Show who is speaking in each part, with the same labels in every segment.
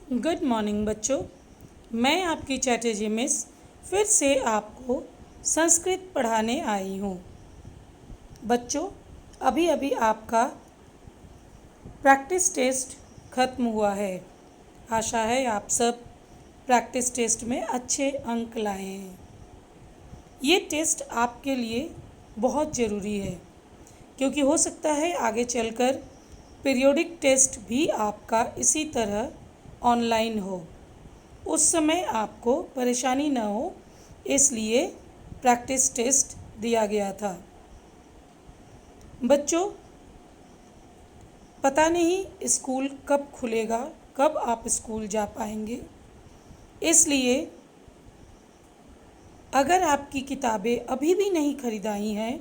Speaker 1: Good morning बच्चों। मैं आपकी चैटर्जी मिस फिर से आपको संस्कृत पढ़ाने आई हूँ। बच्चों, अभी अभी आपका प्रैक्टिस टेस्ट ख़त्म हुआ है। आशा है आप सब प्रैक्टिस टेस्ट में अच्छे अंक लाए हैं। ये टेस्ट आपके लिए बहुत ज़रूरी है क्योंकि हो सकता है आगे चलकर पीरियोडिक टेस्ट भी आपका इसी तरह ऑनलाइन हो। उस समय आपको परेशानी न हो, इसलिए प्रैक्टिस टेस्ट दिया गया था। बच्चों, पता नहीं स्कूल कब खुलेगा, कब आप स्कूल जा पाएंगे। इसलिए अगर आपकी किताबें अभी भी नहीं खरीदाई हैं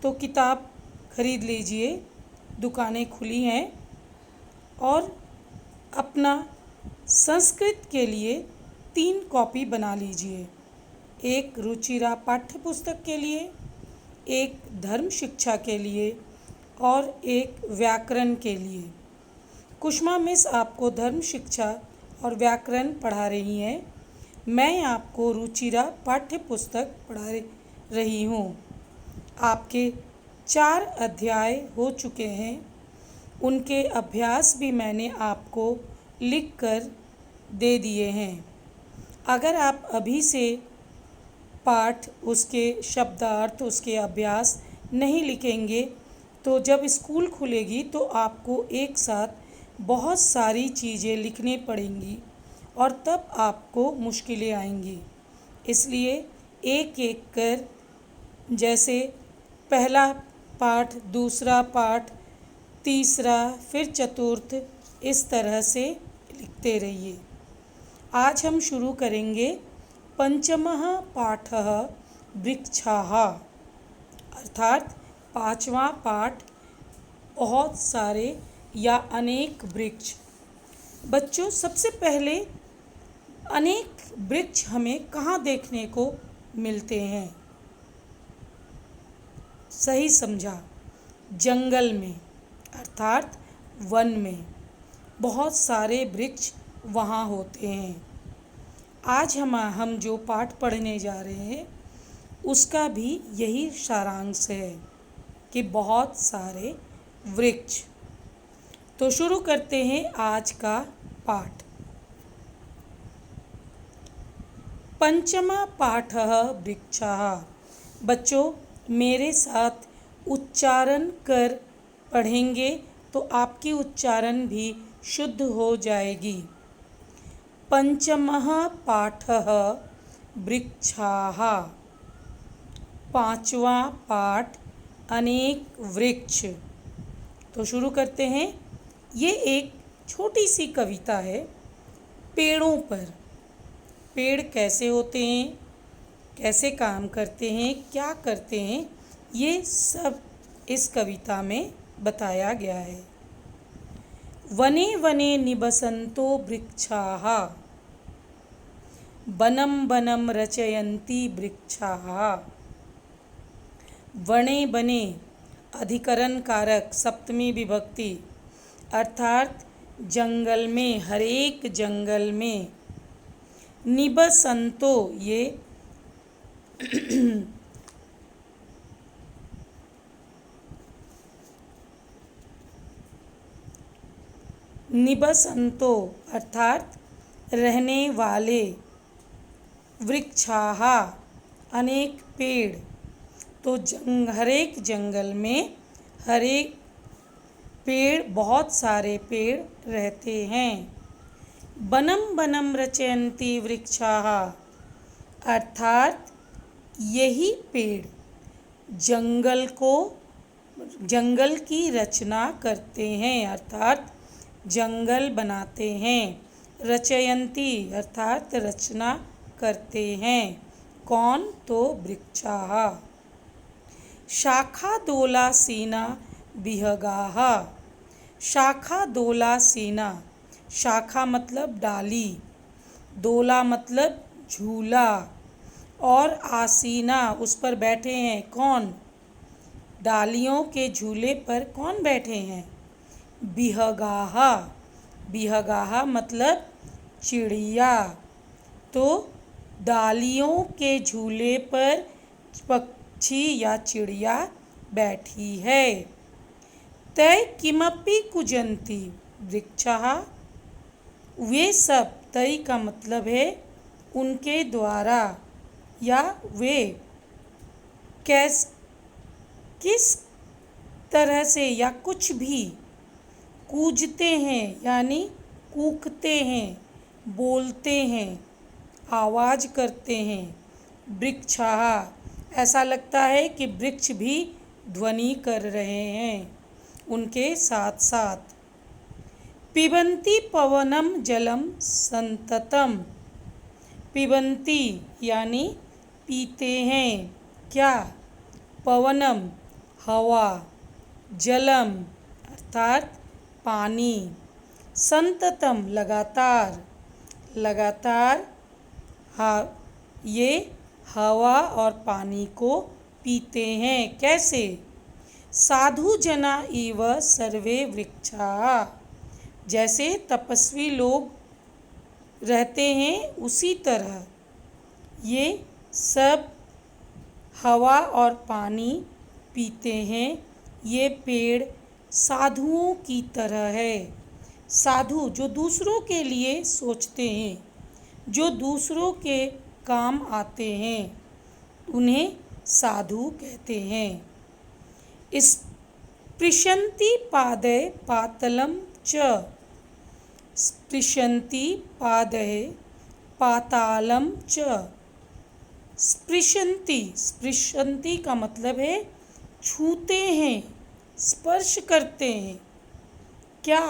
Speaker 1: तो किताब खरीद लीजिए। दुकानें खुली हैं और अपना संस्कृत के लिए 3 कॉपी बना लीजिए। एक रुचिरा पाठ्य पुस्तक के लिए, एक धर्म शिक्षा के लिए और एक व्याकरण के लिए। कुष्मा मिस आपको धर्म शिक्षा और व्याकरण पढ़ा रही हैं। मैं आपको रुचिरा पाठ्य पुस्तक पढ़ा रही हूँ। आपके 4 अध्याय हो चुके हैं। उनके अभ्यास भी मैंने आपको लिख कर दे दिए हैं। अगर आप अभी से पाठ, उसके शब्दार्थ, उसके अभ्यास नहीं लिखेंगे तो जब स्कूल खुलेगी तो आपको एक साथ बहुत सारी चीज़ें लिखनी पड़ेंगी और तब आपको मुश्किलें आएंगी। इसलिए एक एक कर, जैसे पहला पाठ, दूसरा पाठ, तीसरा, फिर चतुर्थ, इस तरह से लिखते रहिए। आज हम शुरू करेंगे पंचमः पाठः वृक्षाः, अर्थात 5वां पाठ बहुत सारे या अनेक वृक्ष। बच्चों, सबसे पहले अनेक वृक्ष हमें कहाँ देखने को मिलते हैं? सही समझा, जंगल में, अर्थात वन में बहुत सारे वृक्ष वहाँ होते हैं। आज हम जो पाठ पढ़ने जा रहे हैं उसका भी यही सारांश है कि बहुत सारे वृक्ष। तो शुरू करते हैं आज का पाठ। पंचमा पाठः वृक्षाः। बच्चों, मेरे साथ उच्चारण कर पढ़ेंगे तो आपकी उच्चारण भी शुद्ध हो जाएगी। पंचमः पाठः वृक्षाः। 5वां पाठ अनेक वृक्ष। तो शुरू करते हैं। ये एक छोटी सी कविता है पेड़ों पर। पेड़ कैसे होते हैं, कैसे काम करते हैं, क्या करते हैं, ये सब इस कविता में बताया गया है। वने वने निबसन्तो वृक्षाः, वनं वनं रचयन्ति वृक्षाः। वने बने अधिकरण कारक सप्तमी विभक्ति, अर्थात जंगल में, हरेक जंगल में। निबसन्तो, ये निबसन्तो अर्थात रहने वाले, वृक्षाः अनेक पेड़। तो हरेक जंगल में हरेक पेड़, बहुत सारे पेड़ रहते हैं। वनं वनं रचयन्ति वृक्षाः, अर्थात यही पेड़ जंगल की रचना करते हैं, अर्थात जंगल बनाते हैं। रचयन्ति अर्थात रचना करते हैं। कौन? तो वृक्षाः। शाखादोलासीना विहगाः। शाखादोलासीना, शाखा मतलब डाली, दोला मतलब झूला, और आसीना उस पर बैठे हैं। कौन? डालियों के झूले पर कौन बैठे हैं? विहगाः। विहगाः मतलब चिड़िया। तो डालियों के झूले पर पक्षी या चिड़िया बैठी है। तै किमपि कुजन्ति वृक्षाः। वे सब, तै का मतलब है उनके द्वारा, या वे किस तरह से या कुछ भी कूजते हैं, यानी कूकते हैं, बोलते हैं, आवाज़ करते हैं। वृक्षाः, ऐसा लगता है कि वृक्ष भी ध्वनि कर रहे हैं उनके साथ साथ। पिबन्ति पवनम जलम संततम। पिबन्ति यानी पीते हैं, क्या? पवनम हवा, जलम अर्थात पानी, संततम लगातार, लगातार ये हवा और पानी को पीते हैं। कैसे? साधु जना इव सर्वे वृक्षाः। जैसे तपस्वी लोग रहते हैं उसी तरह ये सब हवा और पानी पीते हैं। ये पेड़ साधुओं की तरह है। साधु जो दूसरों के लिए सोचते हैं, जो दूसरों के काम आते हैं, उन्हें साधु कहते हैं। स्पृशन्ति पादये पातलं च। स्पृशन्ति पादये पातालं च। स्पृशन्ति, स्पृशन्ति का मतलब है छूते हैं, स्पर्श करते हैं। क्या?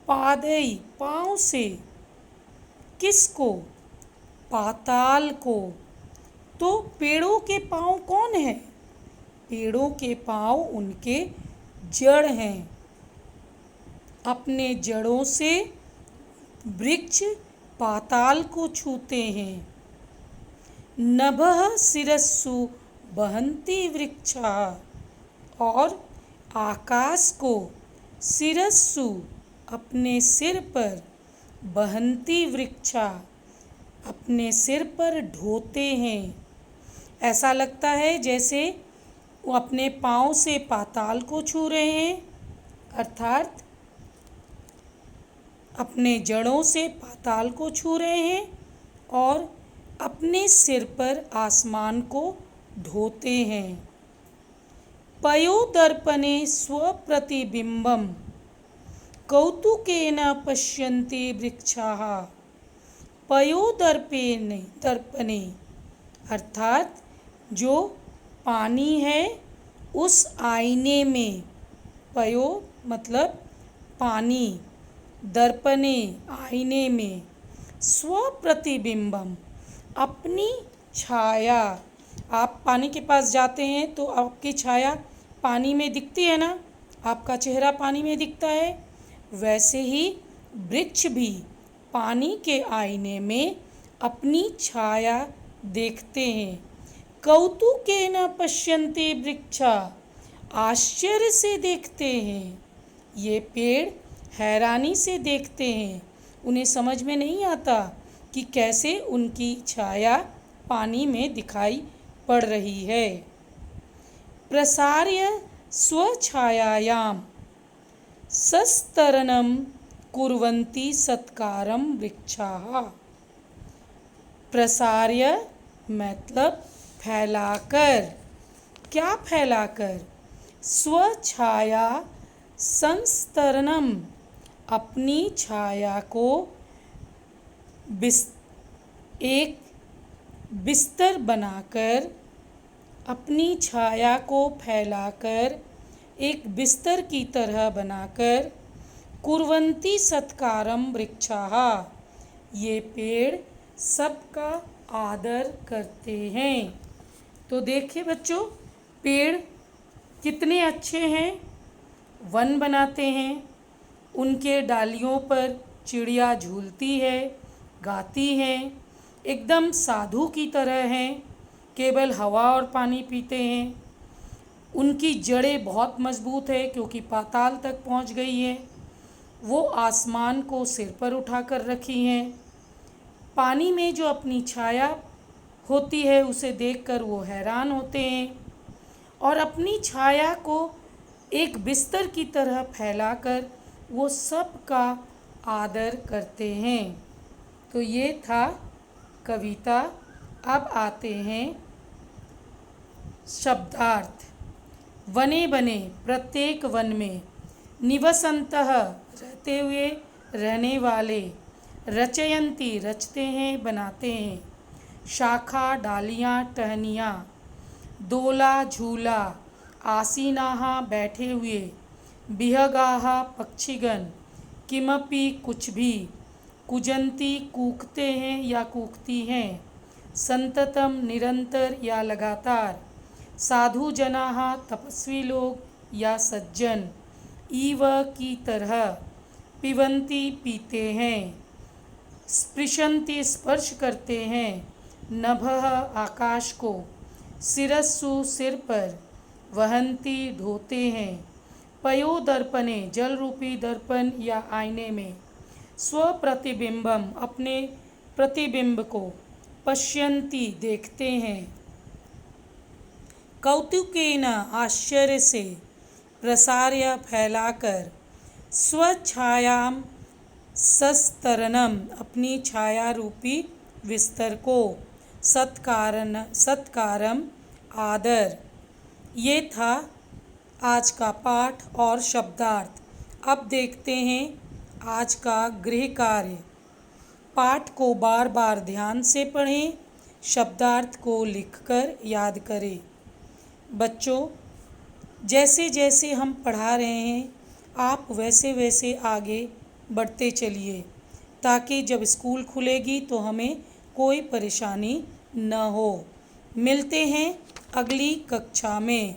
Speaker 1: पादई पाँव से। किसको? पाताल को। तो पेड़ों के पाँव कौन है? पेड़ों के पाँव उनके जड़ हैं। अपने जड़ों से वृक्ष पाताल को छूते हैं। नभः शिरस्सु वहन्ति वृक्षाः। और आकाश को शिरस्सु अपने सिर पर, वहन्ति वृक्षा अपने सिर पर ढोते हैं। ऐसा लगता है जैसे वो अपने पाँव से पाताल को छू रहे हैं, अर्थात अपने जड़ों से पाताल को छू रहे हैं और अपने सिर पर आसमान को ढोते हैं। पयोदर्पणे स्वप्रतिबिम्बं कौतुकेन पश्यन्ति वृक्षाः। पयोदर्पणे, दर्पणे अर्थात जो पानी है उस आईने में, पयो मतलब पानी, दर्पणे आईने में, स्वप्रतिबिम्बम अपनी छाया। आप पानी के पास जाते हैं तो आपकी छाया पानी में दिखती है ना, आपका चेहरा पानी में दिखता है। वैसे ही वृक्ष भी पानी के आईने में अपनी छाया देखते हैं। कौतुकेन पश्यन्ति वृक्षा, आश्चर्य से देखते हैं। ये पेड़ हैरानी से देखते हैं, उन्हें समझ में नहीं आता कि कैसे उनकी छाया पानी में दिखाई पड़ रही है। प्रसार्य स्वछायायां सस्तरणं कुर्वन्ति सत्कारं वृक्षाः। प्रसार्य मतलब फैलाकर। क्या फैलाकर? स्वछाया संस्तरणम अपनी छाया को एक बिस्तर बनाकर, अपनी छाया को फैलाकर एक बिस्तर की तरह बनाकर, कुर्वन्ति सत्कारम वृक्षाः ये पेड़ सबका आदर करते हैं। तो देखिए बच्चों, पेड़ कितने अच्छे हैं, वन बनाते हैं, उनके डालियों पर चिड़िया झूलती है, गाती हैं, एकदम साधु की तरह हैं, केवल हवा और पानी पीते हैं। उनकी जड़ें बहुत मजबूत है क्योंकि पाताल तक पहुंच गई है। वो आसमान को सिर पर उठाकर रखी हैं। पानी में जो अपनी छाया होती है उसे देखकर वो हैरान होते हैं और अपनी छाया को एक बिस्तर की तरह फैलाकर वो सबका आदर करते हैं। तो ये था कविता। अब आते हैं शब्दार्थ। वने बने, प्रत्येक वन में, निवसन्तः रहते हुए, रहने वाले, रचयन्ति रचते हैं, बनाते हैं, शाखा डालियाँ टहनियाँ, दोला झूला, आसीनाः बैठे हुए, विहगाः पक्षिगण, किमपि कुछ भी, कुजन्ति कूकते हैं या कूकती हैं, संततम निरंतर या लगातार, साधु जनाः तपस्वी लोग या सज्जन, इव की तरह, पिबन्ति पीते हैं, स्पृशन्ति स्पर्श करते हैं, नभः आकाश को, शिरस्सु सिर पर, वहन्ति ढोते हैं, पयो दर्पणे जल रूपी दर्पण या आईने में, स्वप्रतिबिंबम अपने प्रतिबिंब को, पश्यन्ति देखते हैं, कौतुकेन आश्चर्य से, प्रसार्य फैलाकर, स्वछायाम सस्तरणम अपनी छाया रूपी विस्तर को, सत्कारम आदर। ये था आज का पाठ और शब्दार्थ। अब देखते हैं आज का गृह कार्य। पाठ को बार बार ध्यान से पढ़ें, शब्दार्थ को लिखकर याद करें। बच्चों, जैसे जैसे हम पढ़ा रहे हैं आप वैसे वैसे आगे बढ़ते चलिए ताकि जब स्कूल खुलेगी तो हमें कोई परेशानी न हो। मिलते हैं अगली कक्षा में।